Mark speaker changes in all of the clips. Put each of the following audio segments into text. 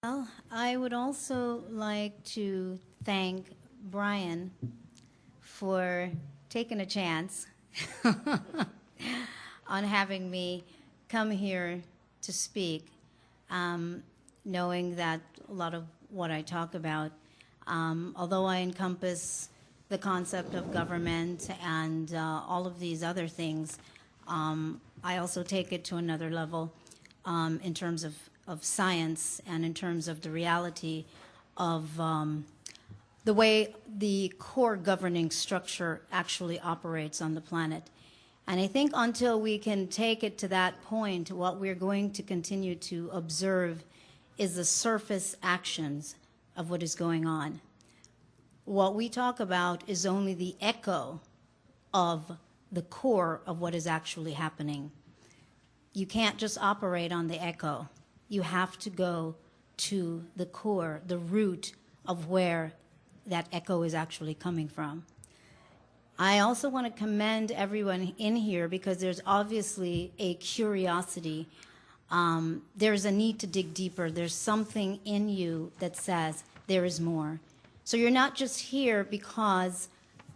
Speaker 1: Well, I would also like to thank Brian for taking a chance on having me come here to speak, knowing that a lot of what I talk about, although I encompass the concept of government and all of these other things, I also take it to another level in terms of science and in terms of the reality of the way the core governing structure actually operates on the planet. And I think until we can take it to that point, what we're going to continue to observe is the surface actions of what is going on. What we talk about is only the echo of the core of what is actually happening. You can't just operate on the echo. You have to go to the core, the root of where that echo is actually coming from. I also want to commend everyone in here because there's obviously a curiosity. There's a need to dig deeper. There's something in you that says there is more. So you're not just here because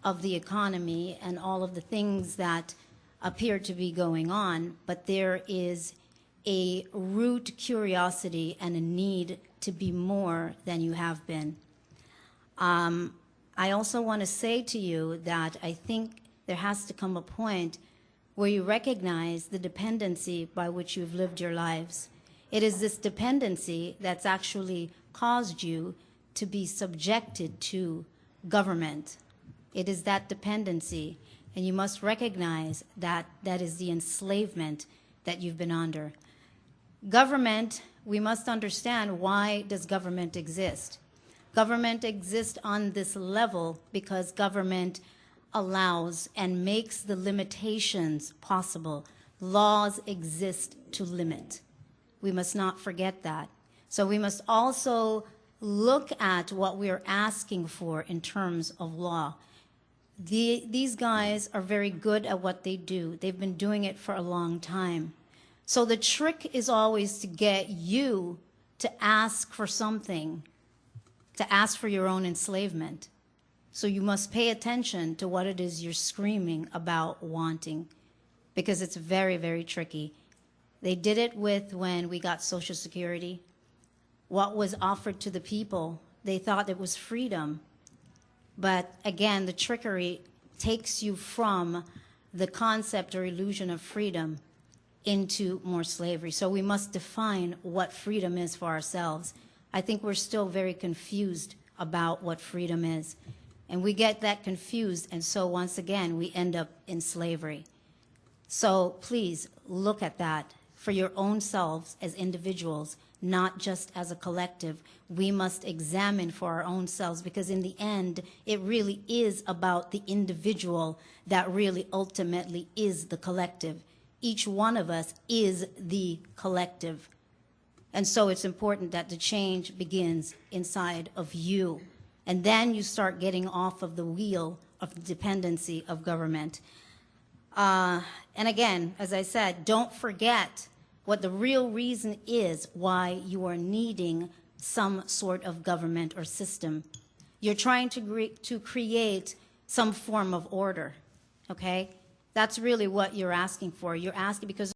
Speaker 1: of the economy and all of the things that appear to be going on, but there is a root curiosity and a need to be more than you have been. I also want to say to you that I think there has to come a point where you recognize the dependency by which you've lived your lives. It is this dependency that's actually caused you to be subjected to government. It is that dependency, and you must recognize that that is the enslavement that you've been under. Government, we must understand, why does government exist? Government exists on this level because government allows and makes the limitations possible. Laws exist to limit. We must not forget that. So we must also look at what we are asking for in terms of law. These guys are very good at what they do. They've been doing it for a long time. So the trick is always to get you to ask for something, to ask for your own enslavement. So you must pay attention to what it is you're screaming about wanting, because it's very, very tricky. They did it with when we got Social Security. What was offered to the people, they thought it was freedom. But again, the trickery takes you from the concept or illusion of freedom into more slavery. So we must define what freedom is for ourselves. I think we're still very confused about what freedom is. And we get that confused, and so once again, we end up in slavery. So please look at that for your own selves as individuals, not just as a collective. We must examine for our own selves, because in the end, it really is about the individual that really ultimately is the collective. Each one of us is the collective. And so it's important that the change begins inside of you. And then you start getting off of the wheel of the dependency of government. And again, as I said, don't forget what the real reason is why you are needing some sort of government or system. You're trying to create some form of order, okay? That's really what you're asking for. You're asking because